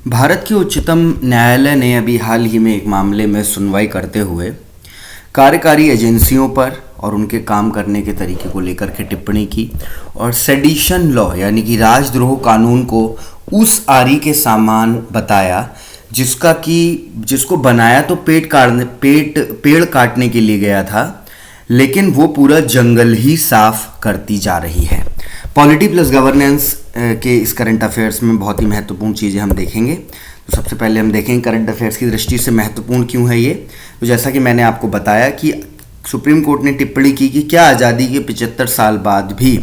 भारत के उच्चतम न्यायालय ने अभी हाल ही में एक मामले में सुनवाई करते हुए कार्यकारी एजेंसियों पर और उनके काम करने के तरीके को लेकर के टिप्पणी की और सेडिशन लॉ यानी कि राजद्रोह कानून को उस आरी के समान बताया जिसको बनाया तो पेड़ काटने के लिए गया था, लेकिन वो पूरा जंगल ही साफ करती जा रही है। पॉलिटी प्लस गवर्नेंस के इस करंट अफेयर्स में बहुत ही महत्वपूर्ण चीज़ें हम देखेंगे। तो सबसे पहले हम देखेंगे करंट अफेयर्स की दृष्टि से महत्वपूर्ण क्यों है ये। तो जैसा कि मैंने आपको बताया कि सुप्रीम कोर्ट ने टिप्पणी की कि क्या आज़ादी के 75 साल बाद भी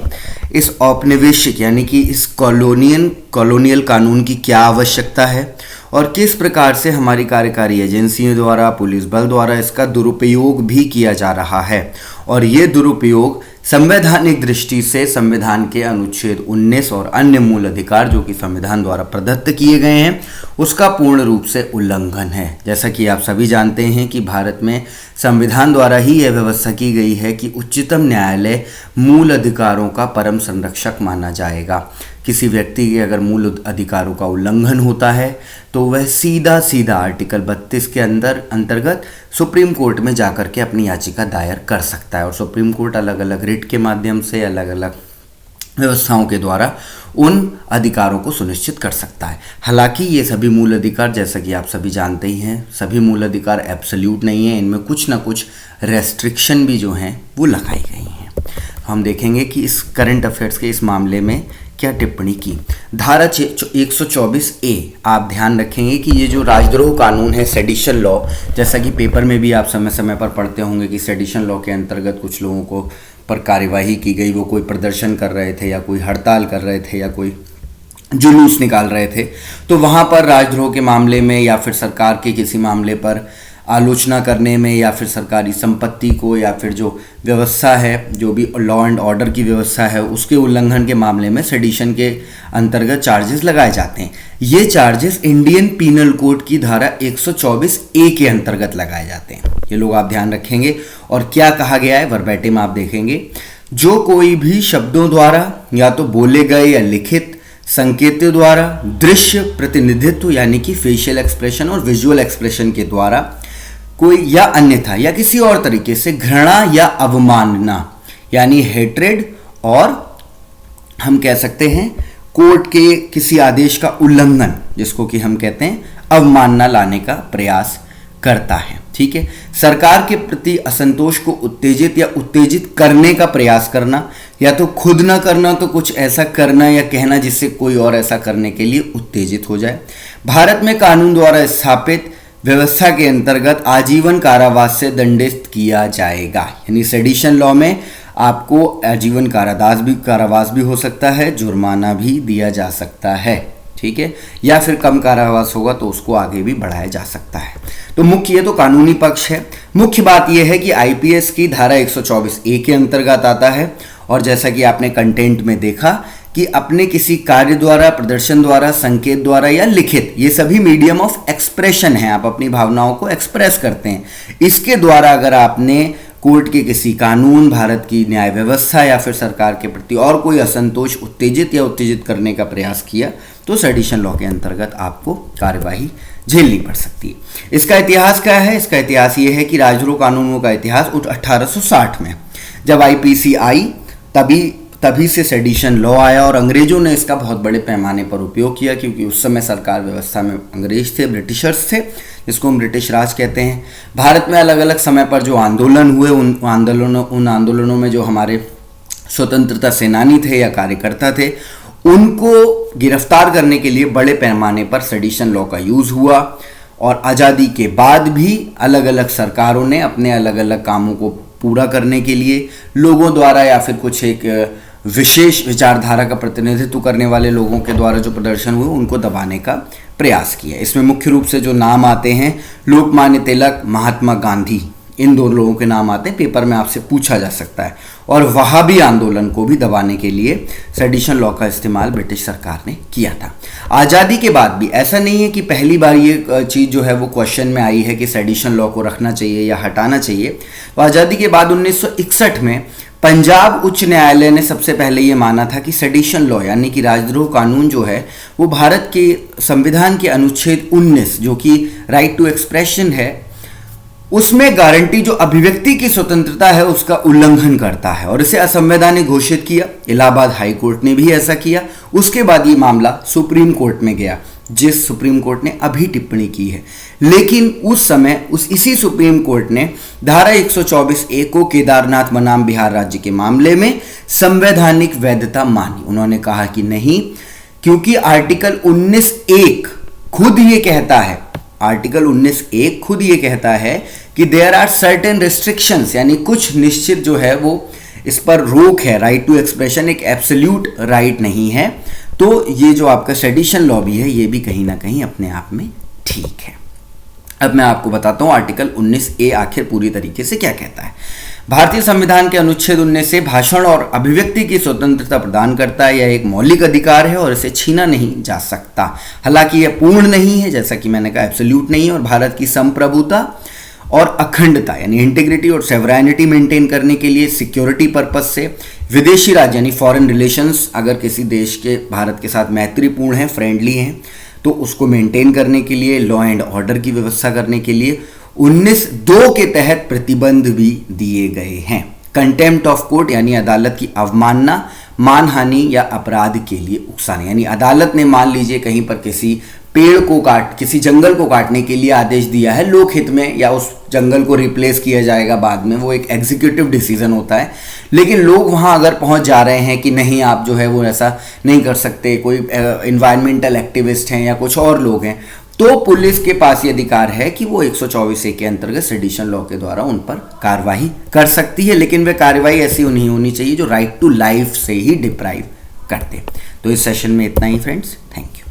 इस औपनिवेशिक यानी कि इस कॉलोनियल कानून की क्या आवश्यकता है और किस प्रकार से हमारी कार्यकारी एजेंसियों द्वारा, पुलिस बल द्वारा इसका दुरुपयोग भी किया जा रहा है। और ये दुरुपयोग संवैधानिक दृष्टि से संविधान के अनुच्छेद 19 और अन्य मूल अधिकार जो कि संविधान द्वारा प्रदत्त किए गए हैं उसका पूर्ण रूप से उल्लंघन है। जैसा कि आप सभी जानते हैं कि भारत में संविधान द्वारा ही यह व्यवस्था की गई है कि उच्चतम न्यायालय मूल अधिकारों का परम संरक्षक माना जाएगा। किसी व्यक्ति के अगर मूल अधिकारों का उल्लंघन होता है तो वह सीधा आर्टिकल 32 के अंतर्गत सुप्रीम कोर्ट में जाकर के अपनी याचिका दायर कर सकता है और सुप्रीम कोर्ट अलग अलग रिट के माध्यम से अलग अलग व्यवस्थाओं के द्वारा उन अधिकारों को सुनिश्चित कर सकता है। हालांकि ये सभी मूल अधिकार, जैसा कि आप सभी जानते ही हैं, सभी मूल अधिकार एब्सोल्यूट नहीं है, इनमें कुछ ना कुछ रेस्ट्रिक्शन भी जो हैं वो लगाई गई हैं। हम देखेंगे कि इस करंट अफेयर्स के इस मामले में क्या टिप्पणी की। धारा 124A, आप ध्यान रखेंगे कि ये जो राजद्रोह कानून है, सेडिशन लॉ, जैसा कि पेपर में भी आप समय समय पर पढ़ते होंगे कि सेडिशन लॉ के अंतर्गत कुछ लोगों को पर कार्यवाही की गई, वो कोई प्रदर्शन कर रहे थे या कोई हड़ताल कर रहे थे या कोई जुलूस निकाल रहे थे, तो वहाँ पर राजद्रोह के मामले में या फिर सरकार के किसी मामले पर आलोचना करने में या फिर सरकारी संपत्ति को या फिर जो व्यवस्था है, जो भी लॉ एंड ऑर्डर की व्यवस्था है, उसके उल्लंघन के मामले में सेडिशन के अंतर्गत चार्जेस लगाए जाते हैं। ये चार्जेस इंडियन पीनल कोड की धारा 124A के अंतर्गत लगाए जाते हैं। ये लोग आप ध्यान रखेंगे। और क्या कहा गया है वर्बैटिम आप देखेंगे, जो कोई भी शब्दों द्वारा या तो बोले गए या लिखित संकेतों द्वारा, दृश्य प्रतिनिधित्व यानी कि फेशियल एक्सप्रेशन और विजुअल एक्सप्रेशन के द्वारा कोई या अन्यथा या किसी और तरीके से घृणा या अवमानना यानी हेट्रेड, और हम कह सकते हैं कोर्ट के किसी आदेश का उल्लंघन, जिसको कि हम कहते हैं अवमानना लाने का प्रयास करता है। ठीक है, सरकार के प्रति असंतोष को उत्तेजित या उत्तेजित करने का प्रयास करना, या तो खुद ना करना तो कुछ ऐसा करना या कहना जिससे कोई और ऐसा करने के लिए उत्तेजित हो जाए। भारत में कानून द्वारा स्थापित व्यवस्था के अंतर्गत आजीवन कारावास से दंडित किया जाएगा। यानी सेडिशन लॉ में आपको आजीवन कारावास भी हो सकता है, जुर्माना भी दिया जा सकता है। ठीक है, या फिर कम कारावास होगा तो उसको आगे भी बढ़ाया जा सकता है। तो मुख्य ये तो कानूनी पक्ष है। मुख्य बात यह है कि आईपीएस की धारा 124A के अंतर्गत आता है। और जैसा कि आपने कंटेंट में देखा कि अपने किसी कार्य द्वारा, प्रदर्शन द्वारा, संकेत द्वारा या लिखित, ये सभी मीडियम ऑफ एक्सप्रेशन है, आप अपनी भावनाओं को एक्सप्रेस करते हैं। इसके द्वारा अगर आपने कोर्ट के किसी कानून, भारत की न्याय व्यवस्था या फिर सरकार के प्रति और कोई असंतोष उत्तेजित करने का प्रयास किया तो सेडिशन लॉ के अंतर्गत आपको कार्यवाही झेलनी पड़ सकती है। इसका इतिहास क्या है? इसका इतिहास ये है कि राजद्रोह कानूनों का इतिहास 1860 में जब आईपीसी आई तभी से सेडिशन लॉ आया और अंग्रेजों ने इसका बहुत बड़े पैमाने पर उपयोग किया, क्योंकि उस समय सरकार व्यवस्था में अंग्रेज थे, ब्रिटिशर्स थे, जिसको हम ब्रिटिश राज कहते हैं। भारत में अलग अलग समय पर जो आंदोलन हुए, उन आंदोलनों में जो हमारे स्वतंत्रता सेनानी थे या कार्यकर्ता थे, उनको गिरफ्तार करने के लिए बड़े पैमाने पर सेडिशन लॉ का यूज़ हुआ। और आज़ादी के बाद भी अलग अलग सरकारों ने अपने अलग अलग कामों को पूरा करने के लिए लोगों द्वारा या फिर कुछ एक विशेष विचारधारा का प्रतिनिधित्व करने वाले लोगों के द्वारा जो प्रदर्शन हुए उनको दबाने का प्रयास किया। इसमें मुख्य रूप से जो नाम आते हैं, लोकमान्य तिलक, महात्मा गांधी, इन दो लोगों के नाम आते हैं, पेपर में आपसे पूछा जा सकता है। और वहाबी आंदोलन को भी दबाने के लिए सेडिशन लॉ का इस्तेमाल ब्रिटिश सरकार ने किया था। आज़ादी के बाद भी ऐसा नहीं है कि पहली बार ये चीज़ जो है वो क्वेश्चन में आई है कि सेडिशन लॉ को रखना चाहिए या हटाना चाहिए। तो आज़ादी के बाद 1961 में पंजाब उच्च न्यायालय ने सबसे पहले ये माना था कि सेडिशन लॉ यानी कि राजद्रोह कानून जो है वो भारत के संविधान के अनुच्छेद 19 जो कि राइट टू एक्सप्रेशन है उसमें गारंटी जो अभिव्यक्ति की स्वतंत्रता है उसका उल्लंघन करता है और इसे असंवैधानिक घोषित किया। इलाहाबाद हाई कोर्ट ने भी ऐसा किया। उसके बाद ये मामला सुप्रीम कोर्ट में गया, जिस सुप्रीम कोर्ट ने अभी टिप्पणी की है। लेकिन उस समय इसी सुप्रीम कोर्ट ने धारा 124A को केदारनाथ बनाम बिहार राज्य के मामले में संवैधानिक वैधता मानी। उन्होंने कहा कि नहीं, क्योंकि आर्टिकल 19(1) खुद ये कहता है, आर्टिकल 19(1) खुद ये कहता है कि देयर आर सर्टेन रिस्ट्रिक्शंस, यानी कुछ निश्चित जो है वो इस पर रोक है। राइट टू एक्सप्रेशन एक एब्सोल्यूट राइट नहीं है। तो ये जो आपका सेडिशन लॉ भी है ये भी कहीं ना कहीं अपने आप में ठीक है। अब मैं आपको बताता हूं आर्टिकल 19A आखिर पूरी तरीके से क्या कहता है। भारतीय संविधान के अनुच्छेद 19 से भाषण और अभिव्यक्ति की स्वतंत्रता प्रदान करता है। यह एक मौलिक अधिकार है और इसे छीना नहीं जा सकता। हालांकि यह पूर्ण नहीं है, जैसा कि मैंने कहा एब्सोल्यूट नहीं है, और भारत की संप्रभुता और अखंडता यानी इंटीग्रिटी और सेवरानिटी मेंटेन करने के लिए सिक्योरिटी पर्पस से विदेशी राज्य यानी फॉरेन रिलेशंस, अगर किसी देश के भारत के साथ मैत्रीपूर्ण हैं, फ्रेंडली हैं, तो उसको मेंटेन करने के लिए, लॉ एंड ऑर्डर की व्यवस्था करने के लिए 19(2) के तहत प्रतिबंध भी दिए गए हैं। कंटेम्प्ट ऑफ कोर्ट यानी अदालत की अवमानना, मानहानि या अपराध के लिए उकसाने, यानी अदालत ने मान लीजिए कहीं पर किसी जंगल को काटने के लिए आदेश दिया है लोकहित में, या उस जंगल को रिप्लेस किया जाएगा बाद में, वो एक एग्जीक्यूटिव डिसीजन होता है। लेकिन लोग वहां अगर पहुंच जा रहे हैं कि नहीं आप जो है वो ऐसा नहीं कर सकते, कोई इन्वायरमेंटल एक्टिविस्ट हैं या कुछ और लोग हैं, तो पुलिस के पास ये अधिकार है कि वो 124A के अंतर्गत सेडिशन लॉ के द्वारा उन पर कार्रवाई कर सकती है। लेकिन वह कार्रवाई ऐसी नहीं होनी चाहिए जो राइट टू लाइफ से ही डिप्राइव करते। तो इस सेशन में इतना ही फ्रेंड्स, थैंक यू।